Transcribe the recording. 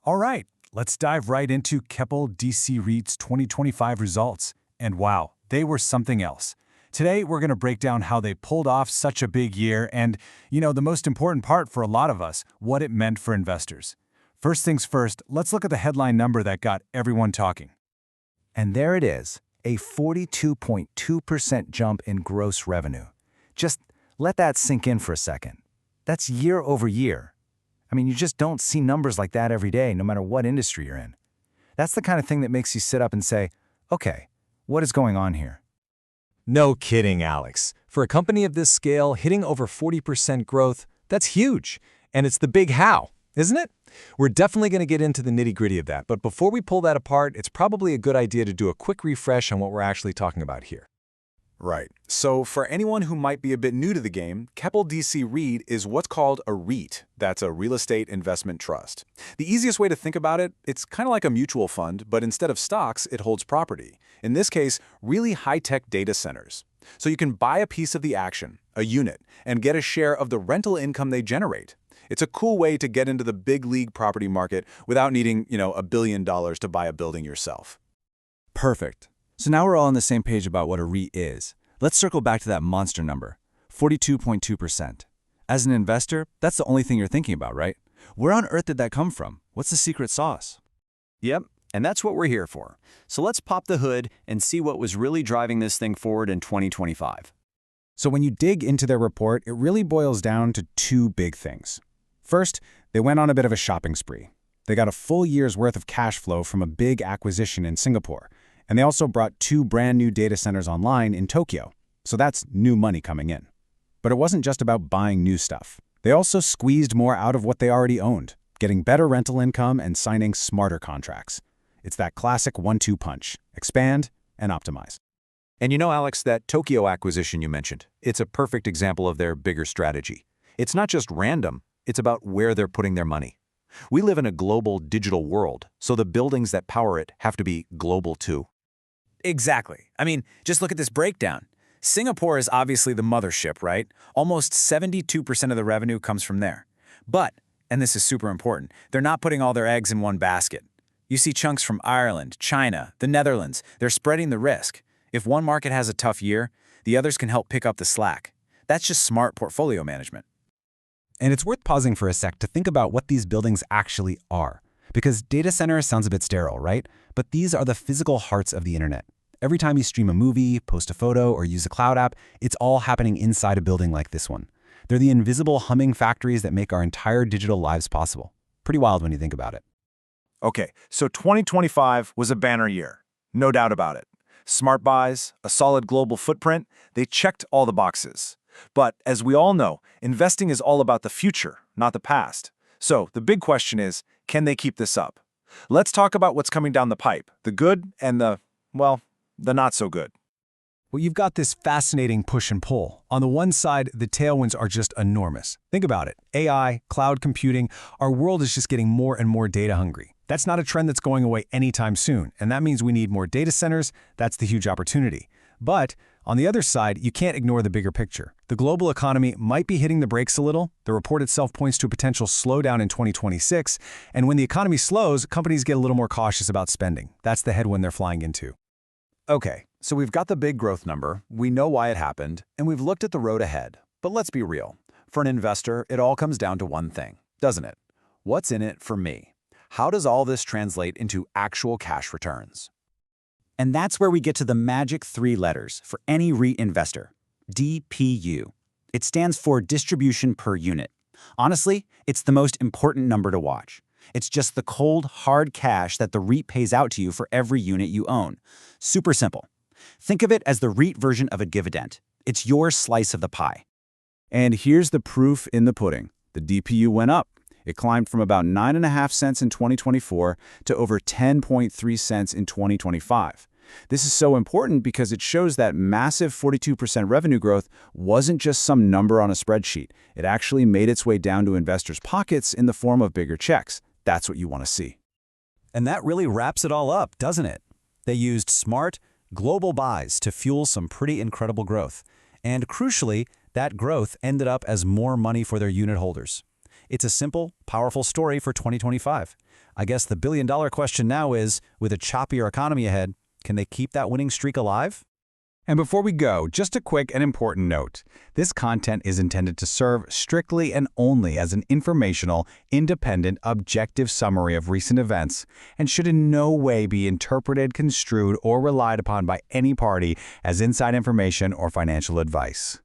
All right, let's dive right into Keppel DC REIT's 2025 results. And wow, they were something else. Today, we're going to break down how they pulled off such a big year and, the most important part for a lot of us, what it meant for investors. First things first, let's look at the headline number that got everyone talking. And there it is, a 42.2% jump in gross revenue. Just let that sink in for a second. That's year over year. I mean, you just don't see numbers like that every day, no matter what industry you're in. That's the kind of thing that makes you sit up and say, okay, what is going on here? No kidding, Alex. For a company of this scale, hitting over 40% growth, that's huge. And it's the big how, isn't it? We're definitely going to get into the nitty-gritty of that, but before we pull that apart, it's probably a good idea to do a quick refresh on what we're actually talking about here. Right. So for anyone who might be a bit new to the game, Keppel DC REIT is what's called a REIT. That's a real estate investment trust. The easiest way to think about it, it's kind of like a mutual fund, but instead of stocks, it holds property. In this case, really high-tech data centers. So you can buy a piece of the action, a unit, and get a share of the rental income they generate. It's a cool way to get into the big league property market without needing, $1 billion to buy a building yourself. Perfect. So now we're all on the same page about what a REIT is. Let's circle back to that monster number, 42.2%. As an investor, that's the only thing you're thinking about, right? Where on earth did that come from? What's the secret sauce? Yep, and that's what we're here for. So let's pop the hood and see what was really driving this thing forward in 2025. So when you dig into their report, it really boils down to two big things. First, they went on a bit of a shopping spree. They got a full year's worth of cash flow from a big acquisition in Singapore. And they also brought 2 brand new data centers online in Tokyo. So that's new money coming in. But it wasn't just about buying new stuff. They also squeezed more out of what they already owned, getting better rental income and signing smarter contracts. It's that classic 1-2 punch: expand and optimize. And Alex, that Tokyo acquisition you mentioned, it's a perfect example of their bigger strategy. It's not just random, it's about where they're putting their money. We live in a global digital world, so the buildings that power it have to be global too. Exactly. I mean, just look at this breakdown. Singapore is obviously the mothership, right? Almost 72% of the revenue comes from there. But, and this is super important, they're not putting all their eggs in one basket. You see chunks from Ireland, China, the Netherlands. They're spreading the risk. If one market has a tough year, the others can help pick up the slack. That's just smart portfolio management. And it's worth pausing for a sec to think about what these buildings actually are. Because data center sounds a bit sterile, right? But these are the physical hearts of the internet. Every time you stream a movie, post a photo, or use a cloud app, it's all happening inside a building like this one. They're the invisible humming factories that make our entire digital lives possible. Pretty wild when you think about it. Okay, so 2025 was a banner year. No doubt about it. Smart buys, a solid global footprint, they checked all the boxes. But as we all know, investing is all about the future, not the past. So the big question is, can they keep this up? Let's talk about what's coming down the pipe, the good and the not so good. Well, you've got this fascinating push and pull. On the one side, the tailwinds are just enormous. Think about it. AI, cloud computing, our world is just getting more and more data hungry. That's not a trend that's going away anytime soon, and that means we need more data centers. That's the huge opportunity. But on the other side, you can't ignore the bigger picture. The global economy might be hitting the brakes a little. The report itself points to a potential slowdown in 2026. And when the economy slows, companies get a little more cautious about spending. That's the headwind they're flying into. Okay, so we've got the big growth number, we know why it happened, and we've looked at the road ahead. But let's be real. For an investor, it all comes down to one thing, doesn't it? What's in it for me? How does all this translate into actual cash returns? And that's where we get to the magic 3 letters for any REIT investor, DPU. It stands for distribution per unit. Honestly, it's the most important number to watch. It's just the cold, hard cash that the REIT pays out to you for every unit you own. Super simple. Think of it as the REIT version of a dividend. It's your slice of the pie. And here's the proof in the pudding. The DPU went up. It climbed from about 9.5 cents in 2024 to over 10.3 cents in 2025. This is so important because it shows that massive 42% revenue growth wasn't just some number on a spreadsheet. It actually made its way down to investors' pockets in the form of bigger checks. That's what you want to see. And that really wraps it all up, doesn't it? They used smart, global buys to fuel some pretty incredible growth. And crucially, that growth ended up as more money for their unit holders. It's a simple, powerful story for 2025. I guess the billion-dollar question now is, with a choppier economy ahead, can they keep that winning streak alive? And before we go, just a quick and important note. This content is intended to serve strictly and only as an informational, independent, objective summary of recent events and should in no way be interpreted, construed, or relied upon by any party as inside information or financial advice.